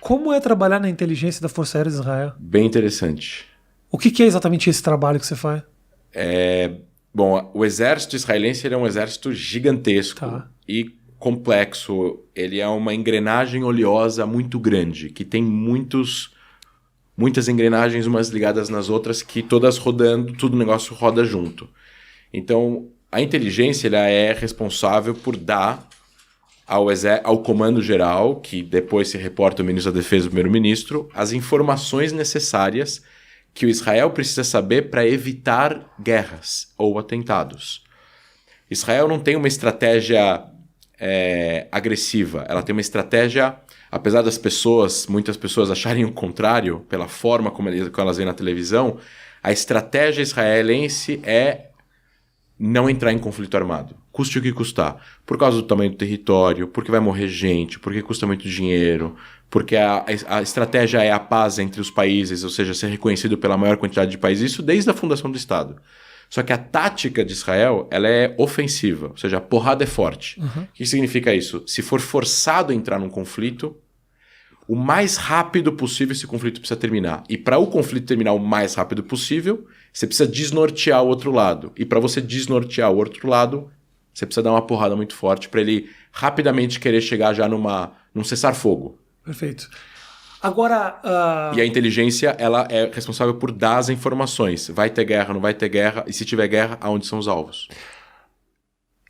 Como é trabalhar na inteligência da Força Aérea de Israel? Bem interessante. O que é exatamente esse trabalho que você faz? Bom, o exército israelense ele é um exército gigantesco e complexo. Ele é uma engrenagem oleosa muito grande, que tem muitas engrenagens umas ligadas nas outras, que todas rodando, tudo o negócio roda junto. Então, a inteligência ela é responsável por dar ao comando geral, que depois se reporta ao ministro da Defesa e ao primeiro-ministro, as informações necessárias que o Israel precisa saber para evitar guerras ou atentados. Israel não tem uma estratégia agressiva, ela tem uma estratégia, apesar das muitas pessoas acharem o contrário, pela forma como elas veem na televisão, a estratégia israelense é não entrar em conflito armado, custe o que custar, por causa do tamanho do território, porque vai morrer gente, porque custa muito dinheiro, porque a estratégia é a paz entre os países, ou seja, ser reconhecido pela maior quantidade de países, isso desde a fundação do Estado. Só que a tática de Israel, ela é ofensiva, ou seja, a porrada é forte. O que significa isso? Se for forçado a entrar num conflito, o mais rápido possível esse conflito precisa terminar. E para o conflito terminar o mais rápido possível, você precisa desnortear o outro lado. E para você desnortear o outro lado, você precisa dar uma porrada muito forte para ele rapidamente querer chegar já num cessar-fogo. Perfeito. Agora... E a inteligência, ela é responsável por dar as informações. Vai ter guerra, não vai ter guerra? E se tiver guerra, aonde são os alvos?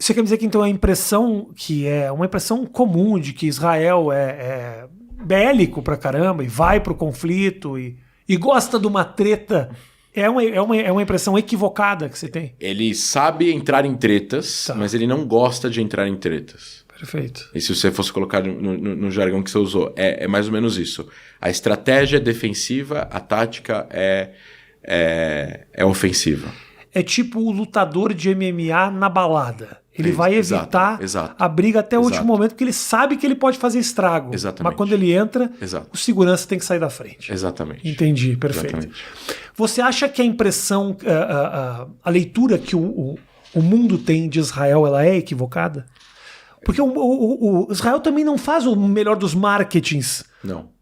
Você quer dizer que então a impressão, que é uma impressão comum de que Israel é bélico pra caramba e vai pro conflito e gosta de uma treta, é uma impressão equivocada que você tem? Ele sabe entrar em tretas, mas ele não gosta de entrar em tretas. Perfeito. E se você fosse colocar no jargão que você usou, é mais ou menos isso. A estratégia é defensiva, a tática é ofensiva. É tipo o lutador de MMA na balada. Ele vai evitar a briga até o último momento, porque ele sabe que ele pode fazer estrago. Exatamente. Mas quando ele entra, o segurança tem que sair da frente. Exatamente. Entendi, perfeito. Exatamente. Você acha que a impressão, a leitura que o mundo tem de Israel, ela é equivocada? Porque o Israel também não faz o melhor dos marketings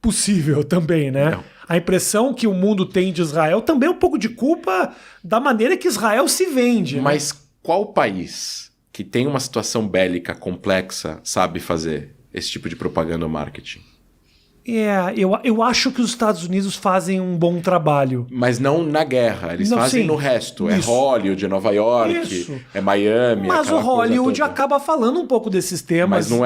possível também, né? Não. A impressão que o mundo tem de Israel também é um pouco de culpa da maneira que Israel se vende. Mas qual país que tem uma situação bélica complexa sabe fazer esse tipo de propaganda ou marketing? Eu acho que os Estados Unidos fazem um bom trabalho. Mas não na guerra, eles fazem no resto. Isso. É Hollywood, é Nova York, é Miami. Mas o Hollywood acaba falando um pouco desses temas. Mas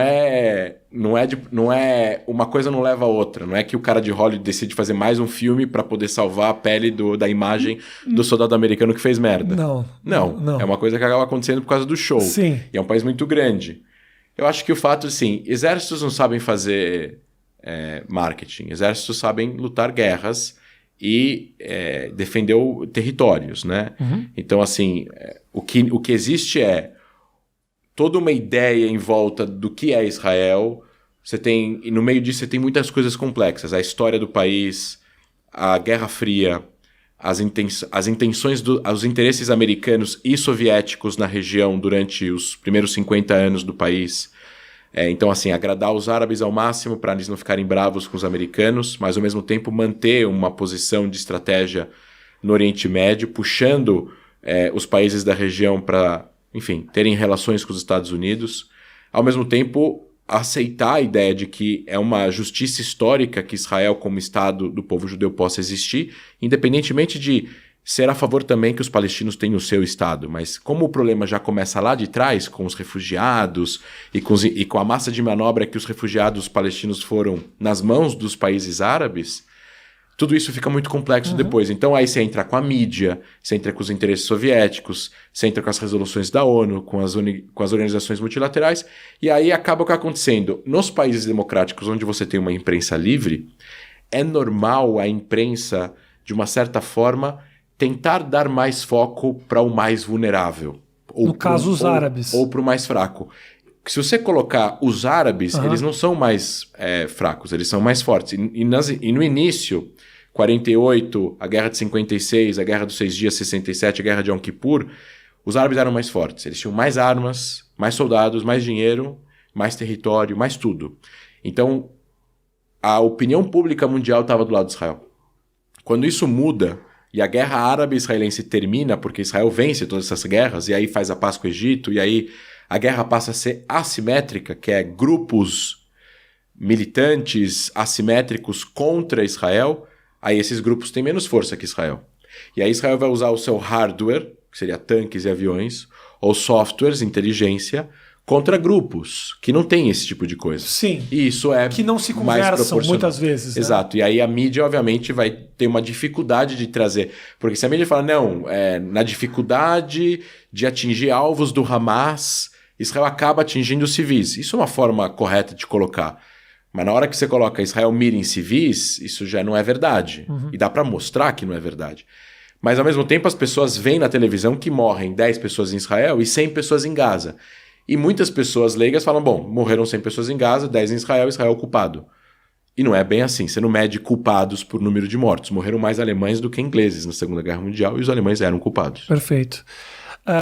não é uma coisa não leva a outra. Não é que o cara de Hollywood decide fazer mais um filme para poder salvar a pele da imagem do soldado americano que fez merda. Não. É uma coisa que acaba acontecendo por causa do show. Sim. E é um país muito grande. Eu acho que o fato, assim, exércitos não sabem fazer marketing. Exércitos sabem lutar guerras e defender territórios, né? Então, assim, o que existe é toda uma ideia em volta do que é Israel. E no meio disso você tem muitas coisas complexas. A história do país, a Guerra Fria, as intenções os interesses americanos e soviéticos na região durante os primeiros 50 anos do país. Então, assim, agradar os árabes ao máximo para eles não ficarem bravos com os americanos, mas ao mesmo tempo manter uma posição de estratégia no Oriente Médio, puxando os países da região para, enfim, terem relações com os Estados Unidos. Ao mesmo tempo, aceitar a ideia de que é uma justiça histórica que Israel, como Estado do povo judeu, possa existir, independentemente de ser a favor também que os palestinos tenham o seu Estado. Mas como o problema já começa lá de trás, com os refugiados e com a massa de manobra que os refugiados palestinos foram nas mãos dos países árabes, tudo isso fica muito complexo depois. Então aí você entra com a mídia, você entra com os interesses soviéticos, você entra com as resoluções da ONU, com as organizações multilaterais, e aí acaba o que está acontecendo. Nos países democráticos, onde você tem uma imprensa livre, é normal a imprensa, de uma certa forma, tentar dar mais foco para o mais vulnerável. No caso, os árabes. Ou para o mais fraco. Se você colocar os árabes, eles não são mais fracos, eles são mais fortes. E no início, 48, a Guerra de 56, a Guerra dos 6 Dias, 67, a Guerra de Yom Kippur, os árabes eram mais fortes. Eles tinham mais armas, mais soldados, mais dinheiro, mais território, mais tudo. Então, a opinião pública mundial estava do lado de Israel. Quando isso muda e a guerra árabe-israelense termina, porque Israel vence todas essas guerras, e aí faz a paz com o Egito, e aí a guerra passa a ser assimétrica, que é grupos militantes assimétricos contra Israel, aí esses grupos têm menos força que Israel. E aí Israel vai usar o seu hardware, que seria tanques e aviões, ou softwares, inteligência, contra grupos que não têm esse tipo de coisa. Sim. E isso é que não se mais conversam proporcional. muitas vezes. Exato. E aí a mídia, obviamente, vai ter uma dificuldade de trazer. Porque se a mídia fala, não, na dificuldade de atingir alvos do Hamas, Israel acaba atingindo os civis. Isso é uma forma correta de colocar. Mas na hora que você coloca Israel mira em civis, isso já não é verdade. E dá para mostrar que não é verdade. Mas ao mesmo tempo as pessoas veem na televisão que morrem 10 pessoas em Israel e 100 pessoas em Gaza. E muitas pessoas leigas falam, bom, morreram 100 pessoas em Gaza, 10 em Israel, Israel culpado. E não é bem assim, você não mede culpados por número de mortos. Morreram mais alemães do que ingleses na Segunda Guerra Mundial e os alemães eram culpados. Perfeito.